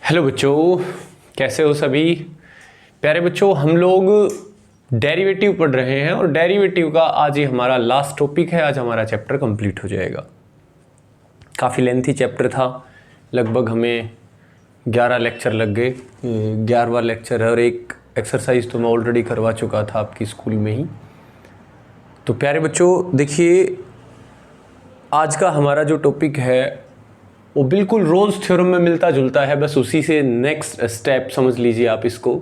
Hello बच्चों, कैसे हो सभी प्यारे बच्चों। हम लोग डेरिवेटिव पढ़ रहे हैं और डेरिवेटिव का आज ही हमारा लास्ट टॉपिक है। आज हमारा चैप्टर कंप्लीट हो जाएगा। काफ़ी लेंथी चैप्टर था, लगभग हमें 11 लेक्चर लग गए। 11वां लेक्चर है और एक एक्सरसाइज तो मैं ऑलरेडी करवा चुका था आपकी स्कूल में ही। तो प्यारे बच्चों देखिए, आज का हमारा जो टॉपिक है वो बिल्कुल रोल्स थ्योरम में मिलता जुलता है, बस उसी से नेक्स्ट स्टेप समझ लीजिए आप इसको।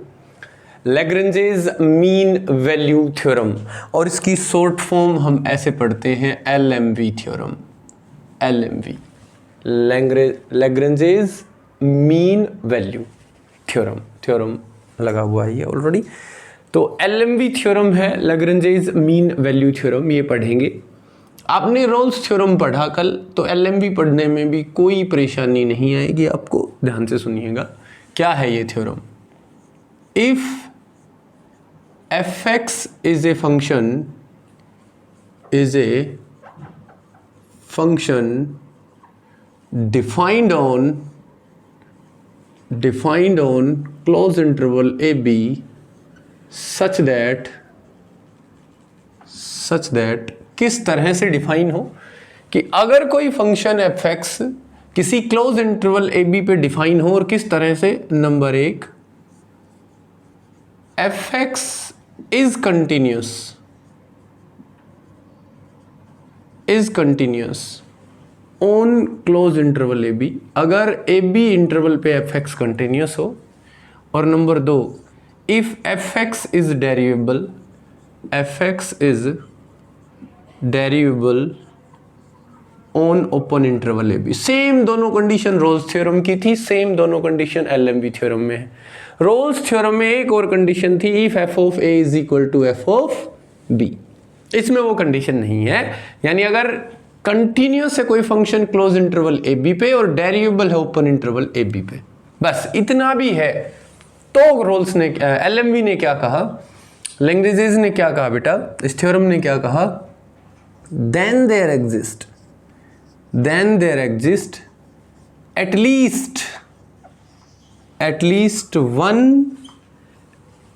लैग्रेंजेस मीन वैल्यू थ्योरम, और इसकी शॉर्ट फॉर्म हम ऐसे पढ़ते हैं LMV theorem. LMV Lagrange's mean value theorem लगा हुआ है ये ऑलरेडी। तो LMV थ्योरम है, लैग्रेंजेस मीन वैल्यू थ्योरम, ये पढ़ेंगे। आपने रोल्स थ्योरम पढ़ा कल, तो LMV पढ़ने में भी कोई परेशानी नहीं आएगी आपको। ध्यान से सुनिएगा, क्या है ये theorem. If fx is a function defined on close interval AB such that किस तरह से डिफाइन हो कि अगर कोई फंक्शन fx किसी क्लोज इंटरवल AB पे डिफाइन हो, और किस तरह से, number 1, fx is continuous on close interval AB, अगर AB इंटरवल पे fx कंटिन्यूस हो। और number 2, if fx is derivable on open interval AB। Same दोनों कंडीशन रोल्स थ्योरम की थी, सेम दोनों कंडीशन LMV थ्योरम में है। रोल्स थ्योरम में एक और कंडीशन थी, if f of a is equal to f of b। इसमें वो कंडीशन नहीं है, यानी अगर कंटिन्यूस है कोई फंक्शन क्लोज इंटरवल AB पे और डेरिवेबल है ओपन इंटरवल AB पे, बस इतना भी है। तो रोल्स ने LMV ने क्या कहा, लैग्रेंजेस ने क्या कहा बेटा, इस थ्योरम ने क्या कहा, then there exist at least one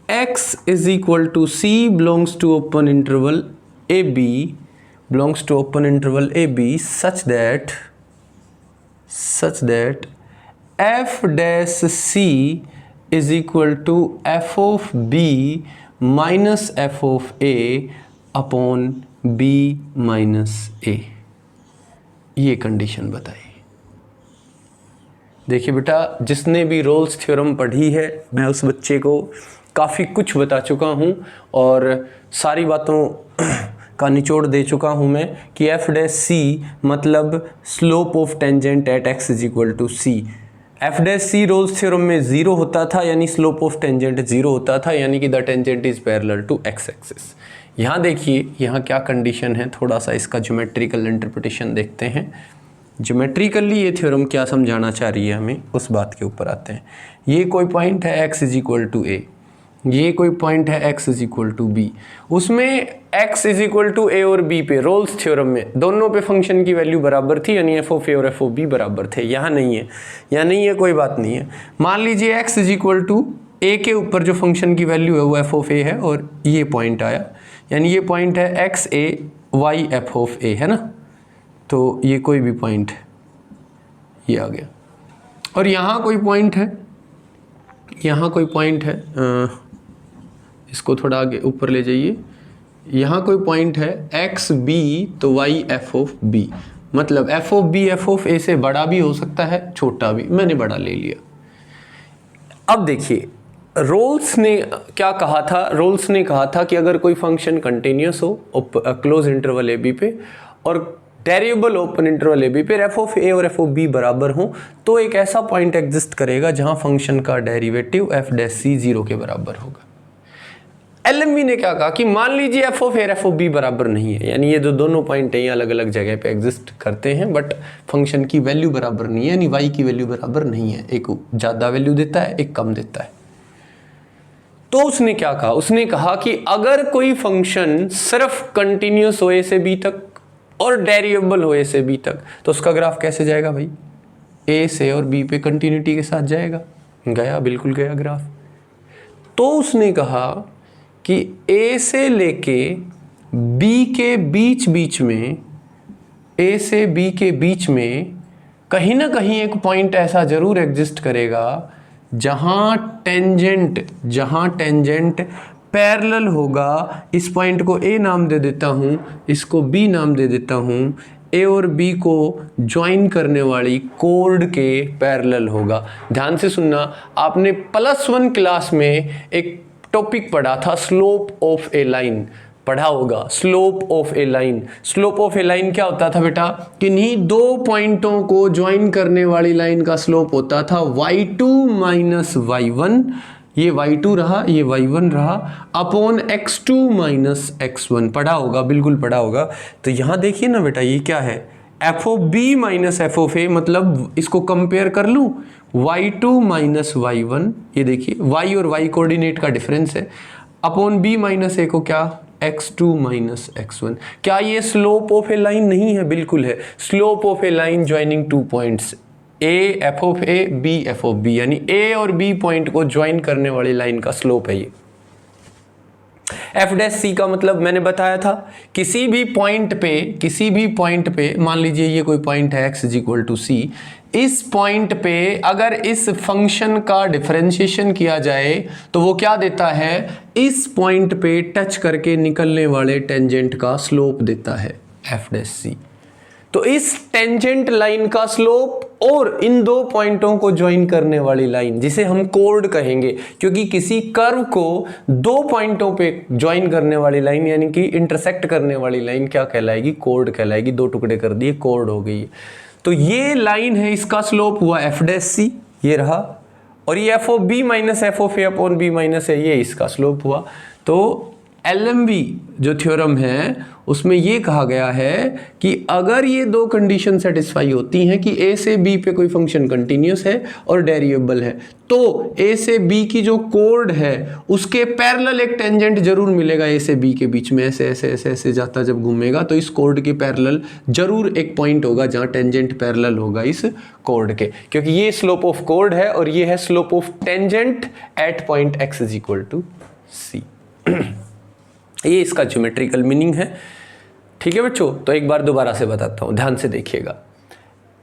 x is equal to c belongs to open interval AB such that f dash c is equal to f of b minus f of a upon b minus a। ये condition बताइए। देखिए बेटा, जिसने भी Rolle's theorem पढ़ी है, मैं उस बच्चे को काफ़ी कुछ बता चुका हूँ और सारी बातों का निचोड़ दे चुका हूँ मैं कि f डैश c मतलब slope of tangent at x is equal to c। f dash c Rolle's theorem में 0 होता था, यानी स्लोप ऑफ टेंजेंट 0 होता था, यानी कि the tangent is parallel to x axis. यहाँ देखिए, यहाँ क्या कंडीशन है, थोड़ा सा इसका ज्योमेट्रिकल इंटरप्रिटेशन देखते हैं। ज्योमेट्रिकली ये थ्योरम क्या समझाना चाह रही है हमें, उस बात के ऊपर आते हैं। ये कोई पॉइंट है x is equal to a, ये कोई पॉइंट है x is equal to b। उसमें x is equal to a और b पे रोल्स थ्योरम में दोनों पे फंक्शन की वैल्यू बराबर थी, यानी f ऑफ a और f ऑफ b बराबर थे। यहाँ नहीं है, यहाँ नहीं है, कोई बात नहीं है। मान लीजिए x is equal to a के ऊपर जो फंक्शन की वैल्यू है वो f ऑफ a है, और ये पॉइंट आया, यानी ये पॉइंट है x a y f of a, है ना। तो ये कोई भी पॉइंट है, ये आ गया। और यहाँ कोई पॉइंट है, यहाँ कोई पॉइंट है, इसको थोड़ा आगे ऊपर ले जाइए। यहाँ कोई पॉइंट है x b, तो y f ऑफ b, मतलब f of b f of a से बड़ा भी हो सकता है, छोटा भी। मैंने बड़ा ले लिया। अब देखिए, रोल्स ने क्या कहा था, रोल्स ने कहा था कि अगर कोई फंक्शन कंटिन्यूस हो क्लोज इंटरवल ए बी पे और डेरिवेबल ओपन इंटरवल ए बी पे f ऑफ a और f ऑफ b बराबर हो, तो एक ऐसा पॉइंट एग्जिस्ट करेगा जहां फंक्शन का डेरिवेटिव f डैश c 0 के बराबर होगा। LMV ने क्या कहा कि मान लीजिए f ऑफ a और f ऑफ b बराबर नहीं है, यानी ये जो दोनों पॉइंट हैं ये अलग अलग जगह पे एग्जिस्ट करते हैं, बट फंक्शन की वैल्यू बराबर नहीं है, यानी y की वैल्यू बराबर नहीं है, एक ज़्यादा वैल्यू देता है, एक कम देता है। तो उसने क्या कहा, उसने कहा कि अगर कोई फंक्शन सिर्फ कंटिन्यूस हो a से b तक और डेरिवेबल हो a से b तक, तो उसका ग्राफ कैसे जाएगा भाई, a से और b पे कंटिन्यूटी के साथ जाएगा। गया, बिल्कुल गया ग्राफ। तो उसने कहा कि ए से लेके बी के बीच में, ए से बी के बीच में कहीं ना कहीं एक पॉइंट ऐसा जरूर एग्जिस्ट करेगा जहां टेंजेंट पैरेलल होगा। इस पॉइंट को ए नाम दे देता हूं, इसको बी नाम दे देता हूं। ए और बी को ज्वाइन करने वाली कोर्ड के पैरेलल होगा। ध्यान से सुनना, आपने +1 क्लास में एक टॉपिक पढ़ा था, स्लोप ऑफ ए लाइन पढ़ा होगा। Slope of a line, slope of a line क्या होता था बेटा? किन्हीं दो पॉइंटों को ज्वाइन करने वाली लाइन का स्लोप होता था y2 माइनस y1, ये y2 रहा, ये y1 रहा, अपॉन x2 माइनस x1। पढ़ा होगा, बिल्कुल पढ़ा होगा। तो यहां देखिए ना बेटा, ये क्या है? F of B minus F of A, मतलब इसको कंपेयर कर लूं, y2 माइनस y1, ये देखिए y और y कोऑर्डिनेट का डिफरेंस है, अपॉन b माइनस ए को क्या, x2 माइनस x1। क्या ये स्लोप ऑफ ए लाइन नहीं है? बिल्कुल है। Slope of a line joining two points, A F of A, B F of B, यानी ए और बी पॉइंट को ज्वाइन करने वाली लाइन का स्लोप है ये। एफ डैश सी का मतलब मैंने बताया था, किसी भी पॉइंट पे मान लीजिए ये कोई पॉइंट है x इज इक्वल टू सी, इस पॉइंट पे अगर इस फंक्शन का डिफरेंशिएशन किया जाए तो वो क्या देता है? इस पॉइंट पे टच करके निकलने वाले टेंजेंट का स्लोप देता है एफ डैश सी। तो इस टेंजेंट लाइन का स्लोप और इन दो पॉइंटों को ज्वाइन करने वाली लाइन, जिसे हम कोर्ड कहेंगे, क्योंकि किसी कर्व को दो पॉइंटों पे ज्वाइन करने वाली लाइन यानी कि इंटरसेक्ट करने वाली लाइन क्या कहलाएगी? कोर्ड कहलाएगी। दो टुकड़े कर दिए, कोर्ड हो गई। तो ये लाइन है, इसका स्लोप हुआ एफ डैश सी, ये रहा, और ये F of B minus F of A upon B minus A, ये इसका स्लोप हुआ। तो LMV जो थ्योरम है उसमें ये कहा गया है कि अगर ये दो कंडीशन सेटिस्फाई होती हैं कि A से B पे कोई फंक्शन कंटिन्यूस है और डेरिवेबल है, तो A से B की जो कोर्ड है उसके पैरेलल एक टेंजेंट जरूर मिलेगा A से B के बीच में, ऐसे ऐसे ऐसे ऐसे जाता जब घूमेगा तो इस कोर्ड के पैरेलल जरूर एक पॉइंट होगा जहां टेंजेंट पैरेलल होगा इस कोर्ड के, क्योंकि ये स्लोप ऑफ कोर्ड है और ये है slope of tangent at point x is equal to C। ये इसका ज्योमेट्रिकल मीनिंग है। ठीक है बच्चों, तो एक बार दोबारा से बताता हूं, ध्यान से देखिएगा।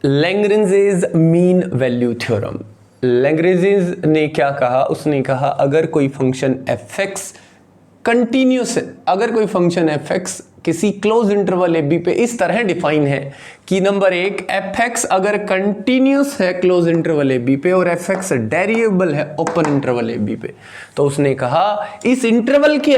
Lagrange's mean value theorem, Lagrange's ने क्या कहा? उसने कहा अगर कोई फंक्शन fx कंटिन्यूस है, अगर कोई फंक्शन fx किसी क्लोज इंटरवल ए बी पे इस तरह डिफाइन है कि नंबर 1 fx अगर कंटिन्यूस है क्लोज इंटरवल ए बी पे और fx डेरिवेबल है ओपन इंटरवल ए बी पे, तो उसने कहा इस इंटरवल के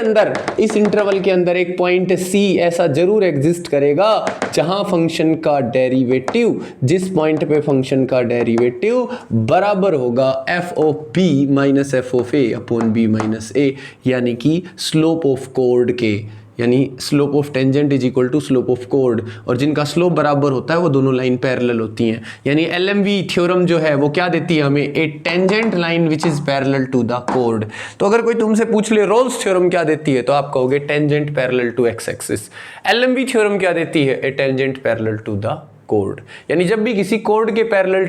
अंदर एक पॉइंट c ऐसा जरूर एग्जिस्ट करेगा जहां फंक्शन का डेरिवेटिव, जिस पॉइंट पे फंक्शन का डेरिवेटिव बराबर होगा f of b minus f of a upon b minus a, यानी कि स्लोप ऑफ कोर्ड के, यानी slope of tangent is equal to slope of chord, और जिनका स्लोप बराबर होता है वो दोनों लाइन पैरेलल होती हैं। यानी LMV थ्योरम जो है वो क्या देती है हमें? A tangent line which is parallel to the chord. तो अगर कोई तुमसे पूछ ले रोल्स थ्योरम क्या देती है, तो आप कहोगे tangent parallel to X axis. LMV theorem क्या देती है? A tangent parallel to the chord. यानी जब भी किसी कोर्ड के पैरेलल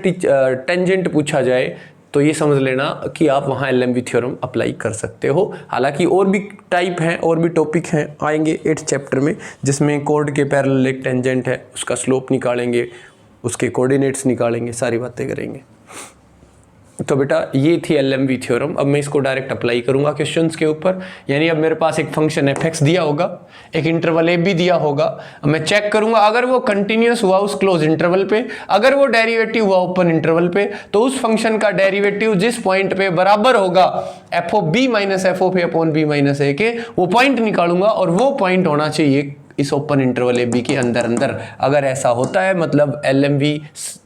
टेंजेंट पूछा जाए तो ये समझ लेना कि आप वहाँ LMV थ्योरम अप्लाई कर सकते हो। हालांकि और भी टाइप हैं, और भी टॉपिक हैं, आएंगे 8th चैप्टर में, जिसमें कोर्ड के पैरेलल एक टेंजेंट है, उसका स्लोप निकालेंगे, उसके कोऑर्डिनेट्स निकालेंगे, सारी बातें करेंगे। तो बेटा ये थी LMV थ्योरम। अब मैं इसको डायरेक्ट अप्लाई करूंगा क्वेश्चंस के ऊपर। यानी अब मेरे पास एक फंक्शन fx दिया होगा, एक इंटरवल a b दिया होगा, अब मैं चेक करूंगा अगर वो कंटिन्यूस हुआ उस क्लोज इंटरवल पे, अगर वो डेरिवेटिव हुआ ओपन इंटरवल पे, तो उस फंक्शन का डेरिवेटिव जिस पॉइंट पे बराबर होगा f of b minus f of a upon b minus a के, वो पॉइंट निकालूंगा और वो पॉइंट होना चाहिए इस ओपन इंटरवल ए बी के अंदर। अगर ऐसा होता है मतलब LMV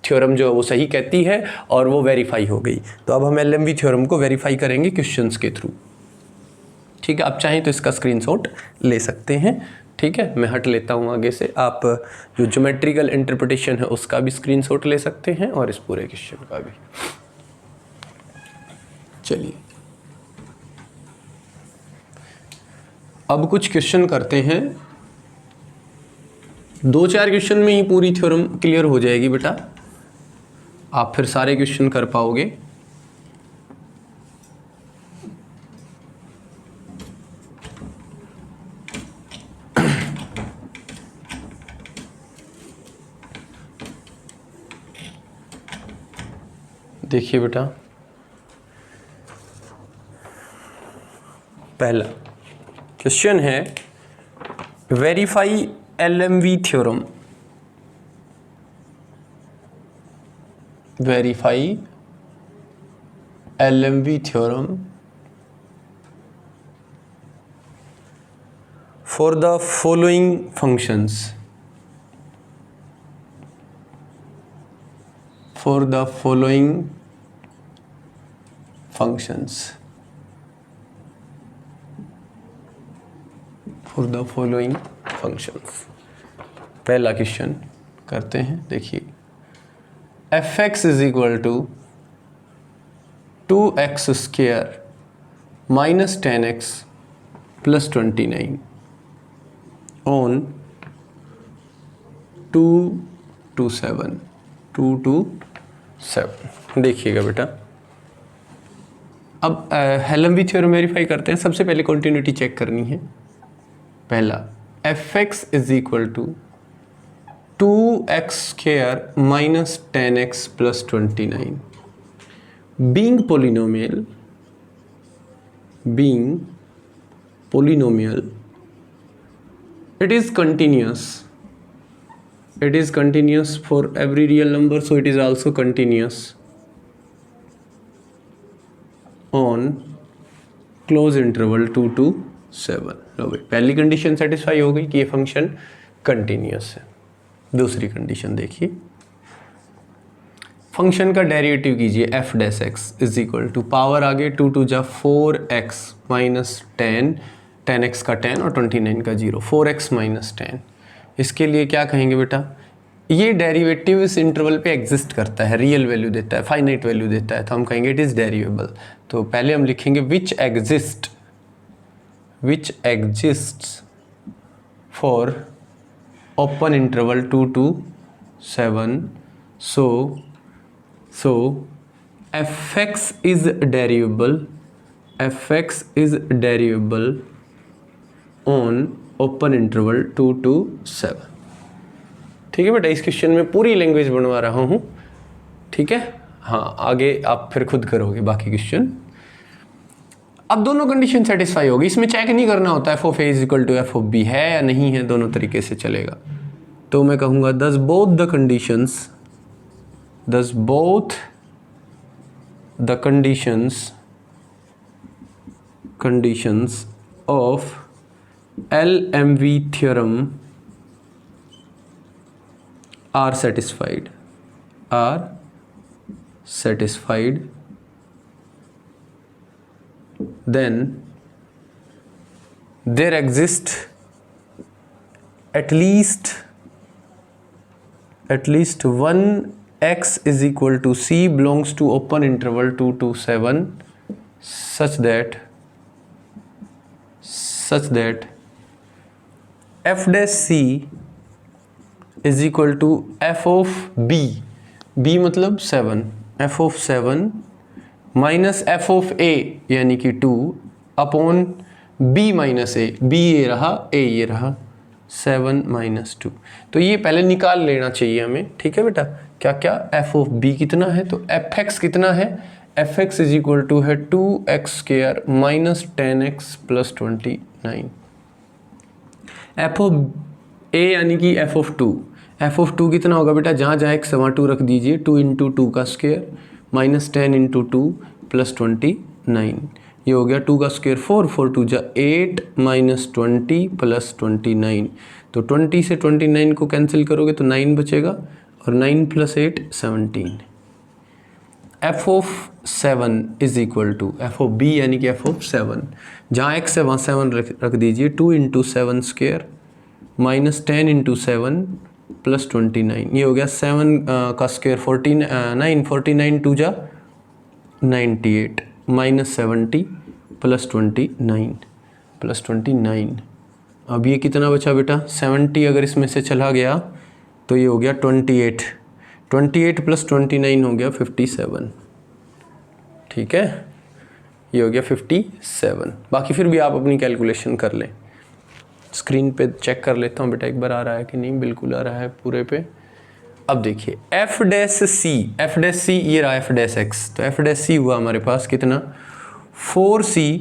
थ्योरम जो है वो सही कहती है और वो वेरीफाई हो गई। तो अब हम LMV थ्योरम को वेरीफाई करेंगे क्वेश्चंस के थ्रू। ठीक है, आप चाहें तो इसका स्क्रीनशॉट ले सकते हैं। ठीक है, मैं हट लेता हूँ आगे से। आप जो ज्योमेट्रिकल इंटरप्रिटेशन है उसका भी स्क्रीनशॉट ले सकते हैं और इस पूरे क्वेश्चन का भी। चलिए अब कुछ क्वेश्चन करते हैं। 2-4 क्वेश्चन में ही पूरी थ्योरम क्लियर हो जाएगी बेटा, आप फिर सारे क्वेश्चन कर पाओगे। देखिए बेटा, पहला क्वेश्चन है verify LMV theorem. Verify LMV theorem for the following functions. For the following functions. For the following functions. पहला क्वेश्चन करते हैं। देखिए, fx is equal to 2x square minus 10x plus 29 on 2 to 7। 2 to 7। देखिएगा बेटा, अब LMV theorem verify करते हैं। सबसे पहले कॉन्टिन्यूटी चेक करनी है। पहला fx is equal to 2x square minus 10x plus 29 being polynomial it is continuous for every real number, so it is also continuous on close interval 2 to 7। लो भाई, पहली condition satisfy हो गई कि ये function continuous है। दूसरी condition देखिए, function का डेरिवेटिव कीजिए f dash X is equal to power आगे 2 टू जा 4x माइनस 10x का 10 और 29 का 0, 4x माइनस 10। इसके लिए क्या कहेंगे बेटा, ये डेरिवेटिव इस इंटरवल पे एग्जिस्ट करता है, रियल वैल्यू देता है, फाइनाइट वैल्यू देता है, तो हम कहेंगे इट इज़ डेरिवेबल। तो पहले हम लिखेंगे which exists for open interval 2 to 7। so fx is derivable on open interval 2 to 7। ठीक है बेटा, इस क्वेश्चन में पूरी लैंग्वेज बनवा रहा हूँ। ठीक है, हाँ, आगे आप फिर खुद करोगे बाकी क्वेश्चन। अब दोनों कंडीशन सेटिस्फाई होगी, इसमें चेक नहीं करना होता है f(a) is equal to f(b) है या नहीं है, दोनों तरीके से चलेगा। तो मैं कहूँगा thus both the conditions of LMV theorem are satisfied then there exists at least one x is equal to c belongs to open interval 2 to 7 such that f dash c is equal to f of b मतलब 7, f of 7 minus f of a यानी कि 2 upon b minus a, b ये रहा, a ये रहा, 7 minus 2। तो ये पहले निकाल लेना चाहिए हमें। ठीक है बेटा, क्या क्या f of b कितना है, तो fx कितना है, fx इज इक्वल टू है 2x square minus 10x plus 29। f of a यानी कि f of 2 कितना होगा बेटा, जहाँ जहाँ x वहाँ 2 रख दीजिए, 2 इंटू 2 का स्क्वायर माइनस 10 इंटू 2 प्लस 29। ये हो गया 2 का स्क्वायर 4, 4 2 जा 8 माइनस 20 प्लस 29। तो 20 से 29 को कैंसिल करोगे तो 9 बचेगा, और 9 प्लस 8 17। f of 7 is equal to f of b यानी कि f of 7, जहाँ x है वहाँ 7 रख दीजिए, 2 into 7 square minus 10 into 7 plus 29। ये हो गया 7 का स्क्वायर 49 2 जा 98 माइनस 70 प्लस 29। अब ये कितना बचा बेटा, 70 अगर इसमें से चला गया तो ये हो गया 28 प्लस 29 हो गया 57। ठीक है, ये हो गया 57। बाकी फिर भी आप अपनी कैलकुलेशन कर लें। स्क्रीन पे चेक कर लेता हूँ बेटा एक बार आ रहा है कि नहीं, बिल्कुल आ रहा है पूरे पे। अब देखिए एफ डैश सी ये रहा एफ डैश एक्स, तो एफ डैश सी हुआ हमारे पास कितना 4c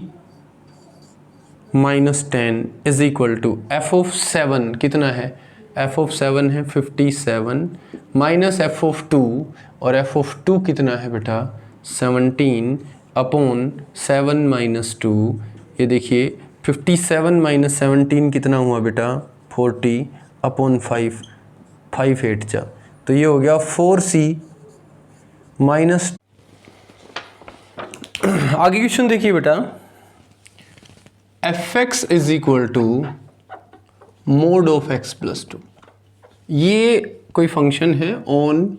minus 10 is equal to F of 7 कितना है, एफ ऑफ 7 है 57 माइनस एफ ऑफ 2, और एफ ऑफ 2 कितना है बेटा 17 अपॉन 7 माइनस 2, ये देखिए 57 माइनस 17 कितना हुआ बेटा 40 अपॉन 5, 5 8 जा, तो ये हो गया 4c माइनस। आगे क्वेश्चन देखिए बेटा, F X is equal to mod of X plus 2, ये कोई फंक्शन है ऑन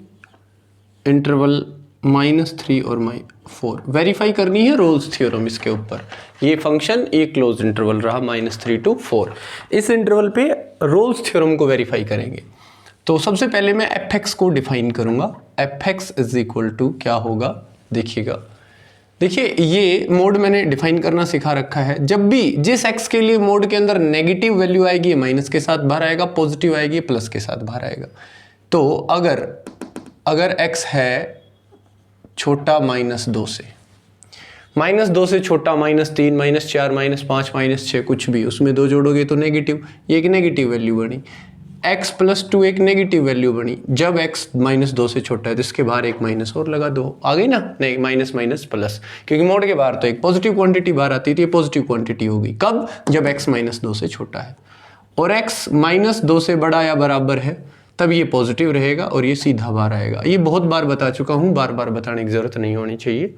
इंटरवल -3 और -4, वेरीफाई करनी है रोल्स थ्योरम इसके ऊपर। ये फंक्शन एक क्लोज इंटरवल रहा -3 to 4, इस इंटरवल पे रोल्स थ्योरम को वेरीफाई करेंगे। तो सबसे पहले मैं एफ एक्स को डिफाइन करूंगा, F X is equal to क्या होगा देखिएगा। देखिए ये मोड मैंने डिफाइन करना सिखा रखा है, जब भी जिस एक्स के लिए मोड के अंदर नेगेटिव वैल्यू आएगी माइनस के साथ बाहर आएगा, पॉजिटिव आएगी प्लस के साथ बाहर आएगा। तो अगर एक्स है छोटा -2 से, -2 से छोटा -3 -4 -5 -6 कुछ भी, उसमें 2 जोड़ोगे तो नेगेटिव, ये एक नेगेटिव वैल्यू बनी। x प्लस 2 एक नेगेटिव वैल्यू बनी, जब x -2 से छोटा है तो इसके बाहर एक माइनस और लगा दो, आ गई ना, नहीं माइनस माइनस प्लस, क्योंकि मोड के बाहर तो एक पॉजिटिव क्वांटिटी बाहर आती थी, ये पॉजिटिव क्वांटिटी होगी कब, जब x -2 से छोटा है, और x -2 से बड़ा या बराबर है तब ये पॉजिटिव रहेगा और ये सीधा बाहर आएगा। ये बहुत बार बता चुका हूँ, बार बार बताने की जरूरत नहीं होनी चाहिए,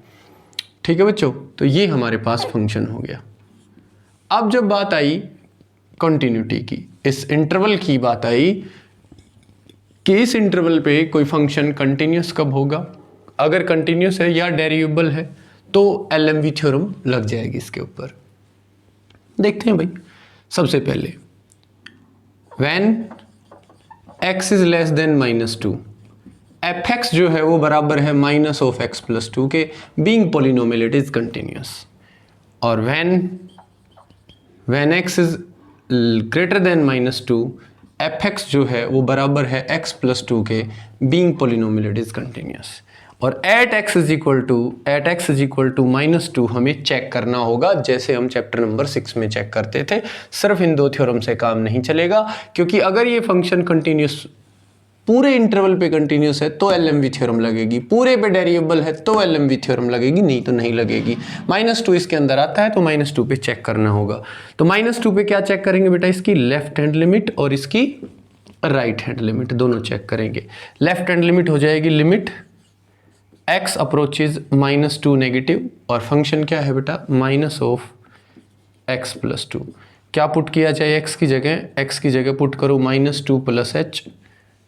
ठीक है बच्चों। तो ये हमारे पास फंक्शन हो गया। अब जब बात आई कंटिन्यूटी की, इस इंटरवल की बात आई कि इस इंटरवल पे कोई फंक्शन कंटिन्यूस कब होगा, अगर कंटिन्यूस है या डेरिवेबल है तो एलएमवी थ्योरम लग जाएगी इसके ऊपर। देखते हैं भाई, सबसे पहले when x is less than -2, F X जो है वो बराबर है माइनस ऑफ एक्स प्लस 2 के, being polynomial it is continuous. और when x is greater than -2, F X जो है वो बराबर है x प्लस 2 के, being polynomial it is continuous. और at x is equal to -2 हमें चेक करना होगा, जैसे हम चैप्टर नंबर 6 में चेक करते थे। सिर्फ इन 2 थ्योरम से काम नहीं चलेगा, क्योंकि अगर ये फंक्शन कंटिन्यूस पूरे इंटरवल पे कंटिन्यूस है तो एलएमवी थ्योरम लगेगी, पूरे पे डेरिवेबल है तो एलएमवी थ्योरम लगेगी, नहीं तो नहीं लगेगी। -2 इसके अंदर आता है तो -2 पे चेक करना होगा। तो -2 पे क्या चेक करेंगे बेटा, इसकी लेफ्ट हैंड लिमिट और इसकी राइट हैंड लिमिट दोनों चेक करेंगे। लेफ्ट हैंड लिमिट हो जाएगी लिमिट x अप्रोचेज -2 नेगेटिव, और फंक्शन क्या है बेटा माइनस ऑफ x प्लस 2। क्या पुट किया जाए x की जगह पुट करो -2 plus h,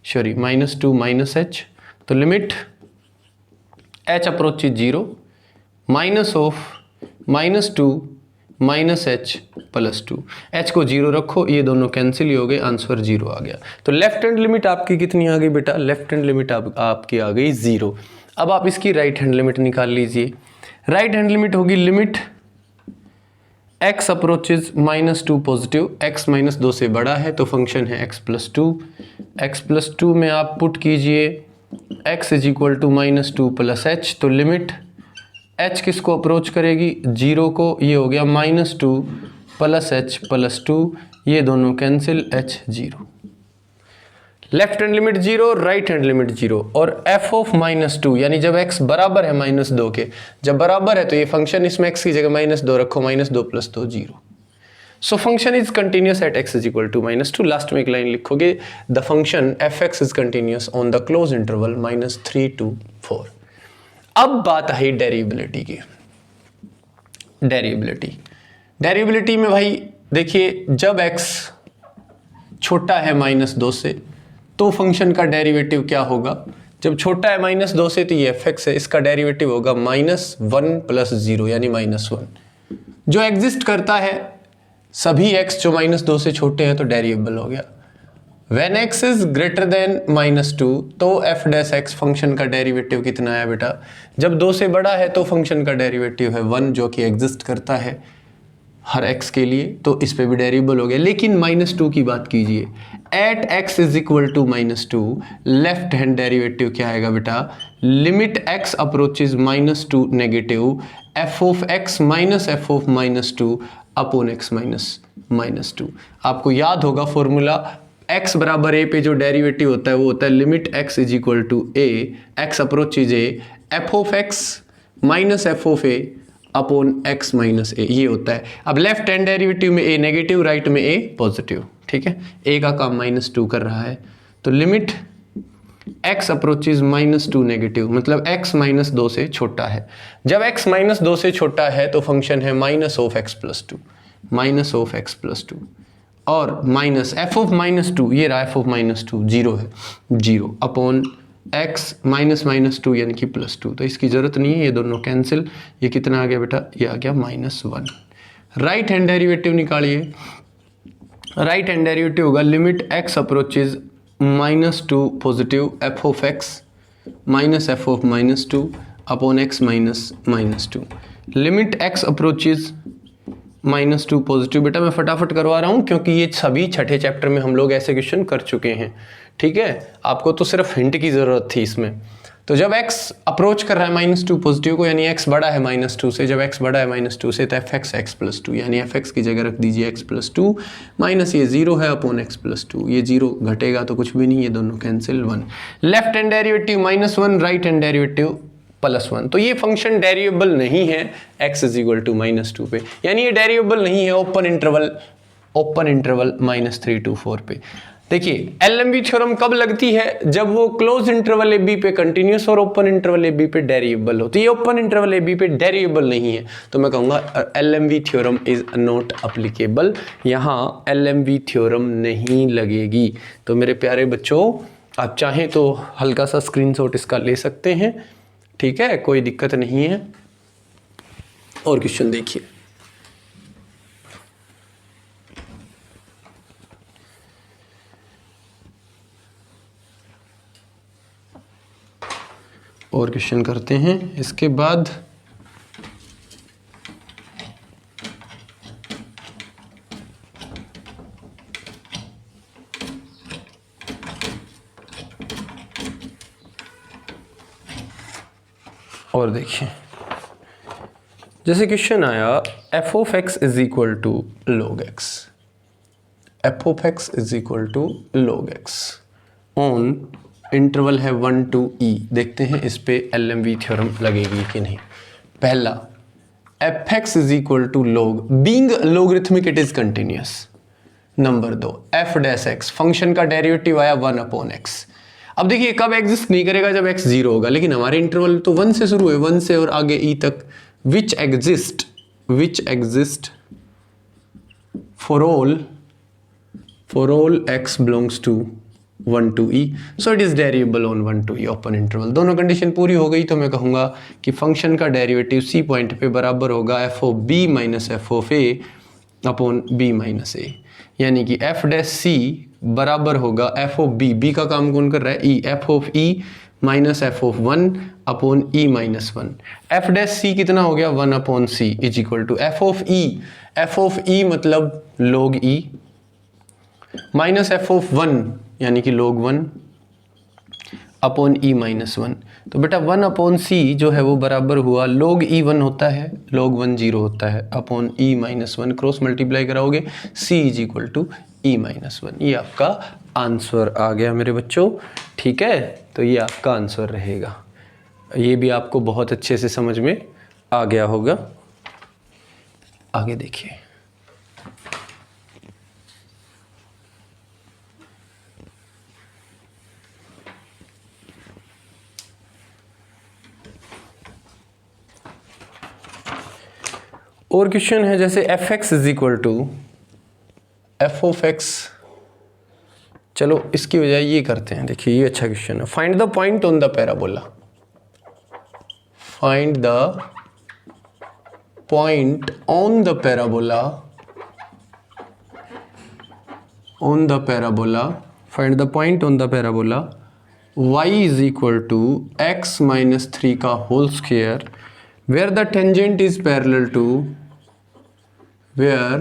sorry -2 minus h, तो limit h approaches 0 minus of -2 minus h plus 2, h को 0 रखो, ये दोनों कैंसिल ही हो गए, आंसर 0 आ गया। तो लेफ्ट हैंड लिमिट आपकी कितनी आ गई बेटा, लेफ्ट हैंड लिमिट आपकी आ गई 0। अब आप इसकी राइट हैंड लिमिट निकाल लीजिए। राइट हैंड लिमिट होगी limit x approaches -2 positive, x -2 से बड़ा है तो फंक्शन है x प्लस 2। x प्लस 2 में आप पुट कीजिए x is equal to -2 plus h, तो लिमिट h किसको अप्रोच करेगी 0 को, ये हो गया -2 प्लस h प्लस 2, ये दोनों cancel, h 0। Left hand limit 0, right hand limit 0। और f ऑफ -2 यानी जब x बराबर है -2 के, जब बराबर है तो ये फंक्शन, इसमें x की जगह -2 रखो, -2 plus 2 0। So function is continuous at x is equal to -2। Last में एक लाइन लिखोगे, the function F X is continuous on the close interval -3 to 4। अब बात आई डेरिवेबिलिटी की। डेरिवेबिलिटी में भाई देखिए, जब x छोटा है -2 से तो फंक्शन का डेरिवेटिव क्या होगा, जब छोटा है -2 से तो ये एफ एक्स है, इसका डेरिवेटिव होगा -1 प्लस 0 यानी -1, जो एग्जिस्ट करता है सभी x जो -2 से छोटे हैं तो डेरिवेबल हो गया। When x is greater than -2 तो एफ डैश एक्स फंक्शन का डेरिवेटिव कितना है बेटा, जब 2 से बड़ा है तो फंक्शन का डेरिवेटिव है 1 जो कि एग्जिस्ट करता है हर x के लिए, तो इस पे भी डेरिवेबल हो गया। लेकिन -2 की बात कीजिए, at x is equal to -2, left hand derivative क्या आएगा बेटा, limit x approaches -2 negative f of x minus f of -2 upon x minus -2। आपको याद होगा फॉर्मूला, x बराबर a पे जो डेरिवेटिव होता है वो होता है limit x is equal to a, x approaches a, f of x minus f of a upon x minus A, ये होता है। अब लेफ्ट हैंड डेरिवेटिव में a नेगेटिव, राइट में a पॉजिटिव, ठीक है। a का काम -2 कर रहा है, तो लिमिट x अप्रोचेज -2 नेगेटिव, मतलब x -2 से छोटा है। जब x -2 से छोटा है तो फंक्शन है minus of x plus 2, minus of x plus 2, और माइनस f ऑफ -2, ये रहा f ऑफ -2 जीरो है, जीरो अपॉन x -2 यानी कि +2, तो इसकी ज़रूरत नहीं है, ये दोनों कैंसिल। ये कितना आ गया बेटा, ये आ गया -1। राइट हैंड डेरिवेटिव निकालिए, राइट हैंड डेरिवेटिव होगा limit x approaches -2 positive f of x minus f of -2 upon x -2, limit x approaches -2 positive. बेटा मैं फटाफट करवा रहा हूँ क्योंकि ये सभी छठे चैप्टर में हम लोग ऐसे क्वेश्चन कर चुके हैं, ठीक है। आपको तो सिर्फ हिंट की ज़रूरत थी इसमें। तो जब x अप्रोच कर रहा है -2 पॉजिटिव को, यानी x बड़ा है -2 से, जब x बड़ा है -2 से, तो fx x प्लस 2, यानी fx की जगह रख दीजिए x प्लस 2, माइनस ये 0 है अपॉन x प्लस 2, ये 0 घटेगा तो कुछ भी नहीं, ये दोनों cancel, 1। Left hand derivative -1, right hand derivative +1, तो ये फंक्शन डेरिवेबल नहीं है x इज इक्वल टू -2 पे, यानी ये डेरिवेबल नहीं है ओपन इंटरवल -3 to 4 पे। देखिए LMB थ्योरम कब लगती है, जब वो क्लोज इंटरवल AB पे कंटिन्यूस और ओपन इंटरवल AB पे डेरिवेबल हो। तो ये ओपन इंटरवल AB पे डेरिवेबल नहीं है, तो मैं कहूँगा LMB theorem is not applicable, यहाँ LMB थ्योरम नहीं लगेगी। तो मेरे प्यारे बच्चों, आप चाहें तो हल्का सा स्क्रीनशॉट इसका ले सकते हैं, ठीक है, कोई दिक्कत नहीं है। और क्वेश्चन देखिए, और क्वेश्चन करते हैं इसके बाद। और देखिए, जैसे क्वेश्चन आया f of x is equal to log x, f of x is equal to log x on interval है 1 to e। देखते हैं इस पे LMB थ्योरम लगेगी कि नहीं। पहला, fx is equal to log, being logarithmic it is continuous. Number 2, f dash x, function का डेरिवेटिव आया 1 अपॉन x। अब देखिए कब एग्जिस्ट नहीं करेगा, जब x 0 होगा, लेकिन हमारे इंटरवल तो 1 से शुरू है, 1 से और आगे e तक, which exist for all x belongs to 1 to e, so it is derivable on 1 to e open interval. दोनों कंडीशन पूरी हो गई तो मैं कहूँगा कि फंक्शन का डेरिवेटिव c पॉइंट पे बराबर होगा f of b minus f of a upon b minus a, यानी कि f डैश c बराबर होगा f ऑफ b का काम कौन कर रहा है, e, f of e minus f of 1 upon e minus 1। f dash c कितना हो गया, 1 अपॉन c is equal to f of e मतलब log e minus f of 1 यानी कि log 1 अपॉन e माइनस 1। तो बेटा 1 अपॉन c जो है वो बराबर हुआ log e 1 होता है, log 1 0 होता है, upon e minus 1 cross multiply कराओगे, c is equal to e minus 1। ये आपका आंसर आ गया मेरे बच्चों, ठीक है। तो ये आपका आंसर रहेगा, ये भी आपको बहुत अच्छे से समझ में आ गया होगा। आगे देखिए, और क्वेश्चन है जैसे fx is equal to f of x। चलो इसकी बजाय ये करते हैं, देखिए ये अच्छा क्वेश्चन है। Find the point on the parabola, find the point on the parabola, on the parabola, find the point on the parabola y is equal to x minus 3 का whole square, where the tangent is parallel to where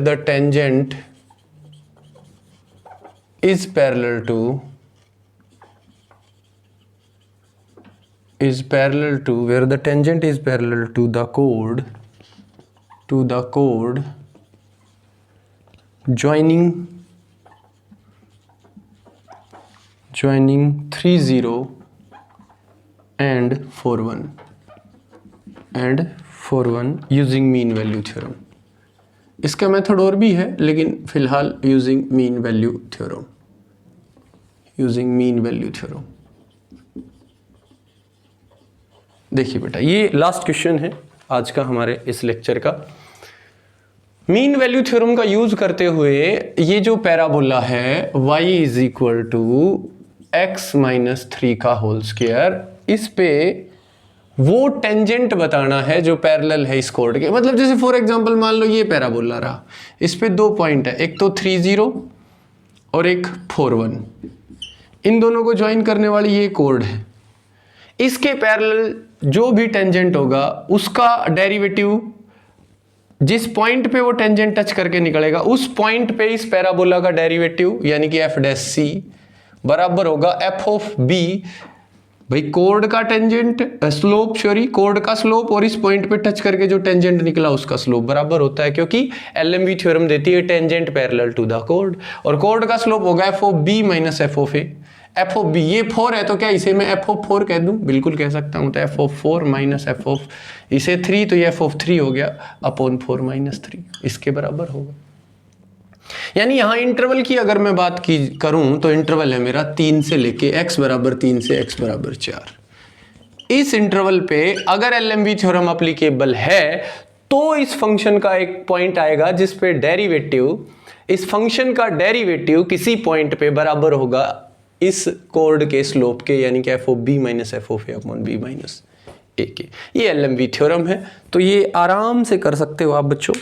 the tangent is parallel to where the tangent is parallel to the chord joining 3 0 and 4 1 using mean value theorem। इसका method और भी है, लेकिन फिलहाल using mean value theorem. देखिए बेटा, ये last question है आज का हमारे इस लेक्चर का। मीन वैल्यू थ्योरम का यूज करते हुए ये जो पैराबोला है y is equal to x minus 3 का होल स्क्वायर, इस पे वो टेंजेंट बताना है जो पैरेलल है इस कोड के। मतलब जैसे फॉर एग्जांपल मान लो ये पैराबोला रहा, इस पे 2 पॉइंट है, एक तो 3 0 और एक 4 1। इन दोनों को ज्वाइन करने वाली ये कोड है। इसके पैरेलल जो भी टेंजेंट होगा उसका डेरिवेटिव जिस पॉइंट पे वो टेंजेंट टच करके निकलेगा उस पॉइंट पे इस पैराबोला का डेरिवेटिव यानी कि f डैश c बराबर होगा f ऑफ b। भाई कोड का टेंजेंट स्लोप, कोड का स्लोप और इस पॉइंट पे टच करके जो टेंजेंट निकला उसका स्लोप बराबर होता है, क्योंकि एलएमवी थ्योरम देती है टेंजेंट पैरेलल टू द कोड। और कोड का स्लोप होगा F of B minus F of A. F of B ये 4 है तो क्या इसे मैं एफ ऑफ 4 कह दूं? बिल्कुल कह सकता हूं। तो F of 4 minus F of इसे 3, तो ये एफ ऑफ 3 हो गया अपॉन 4 माइनस 3, इसके बराबर होगा। यानी यहां इंटरवल की अगर मैं बात करूं तो इंटरवल है मेरा 3 से लेके x बराबर 3 से x बराबर 4। इस इंटरवल पे अगर एलएमवी थ्योरम एप्लीकेबल है तो इस फंक्शन का एक पॉइंट आएगा जिस पे इस फंक्शन का डेरिवेटिव किसी पॉइंट पे बराबर होगा इस कोड के स्लोप के, यानी कि F of B minus F of A upon B minus A के। ये एलएमवी थ्योरम है, तो ये आराम से कर सकते हो आप बच्चों,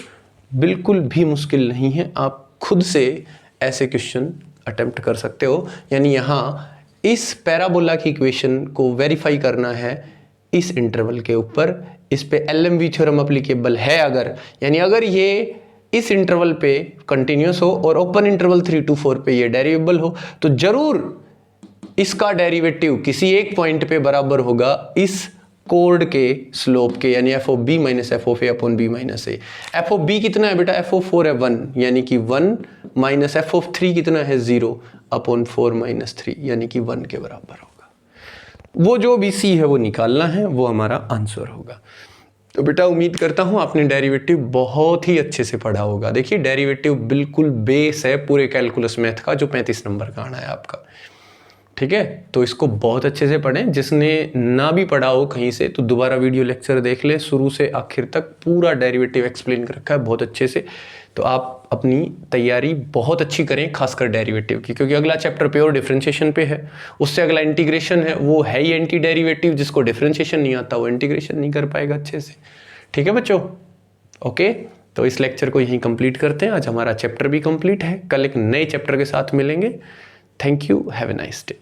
बिल्कुल भी मुश्किल नहीं है। आप खुद से ऐसे क्वेश्चन अटेम्प्ट कर सकते हो। यानी यहाँ इस पैराबोला की इक्वेशन को वेरीफाई करना है इस इंटरवल के ऊपर। इस पे एलएमवी थ्योरम एप्लीकेबल है अगर, यानी अगर ये इस इंटरवल पे कंटिन्यूस हो और ओपन इंटरवल 3 to 4 पे ये डेरिवेबल हो, तो जरूर इसका डेरिवेटिव किसी एक पॉइंट पे बराबर होगा इस कोड के स्लोप के, यानी F of B minus F of A upon B minus A. F of B कितना है बेटा? एफ ऑफ 4 है 1, यानी कि 1 माइनस एफ ऑफ 3 कितना है 0 अपॉन 4 माइनस 3, यानी कि 1 के बराबर होगा। वो जो भी सी है वो निकालना है, वो हमारा आंसर होगा। तो बेटा उम्मीद करता हूं आपने डेरिवेटिव बहुत ही अच्छे से पढ़ा होगा। देखिए डेरिवेटिव बिल्कुल बेस है पूरे कैलकुलस मैथ का, जो 35 नंबर का आना है आपका। ठीक है, तो इसको बहुत अच्छे से पढ़ें। जिसने ना भी पढ़ा हो कहीं से तो दोबारा वीडियो लेक्चर देख ले, शुरू से आखिर तक पूरा डेरिवेटिव एक्सप्लेन कर रखा है बहुत अच्छे से। तो आप अपनी तैयारी बहुत अच्छी करें, खासकर डेरिवेटिव की, क्योंकि अगला चैप्टर प्योर डिफरेंशिएशन पे है, उससे अगला इंटीग्रेशन है। वो है ही एंटी डेरिवेटिव, जिसको डिफरेंशिएशन नहीं आता वो इंटीग्रेशन नहीं कर पाएगा अच्छे से। ठीक है बच्चों, ओके। तो इस लेक्चर को यहीं कंप्लीट करते हैं। आज हमारा चैप्टर भी कंप्लीट है, कल एक नए चैप्टर के साथ मिलेंगे। Thank you, have a nice day.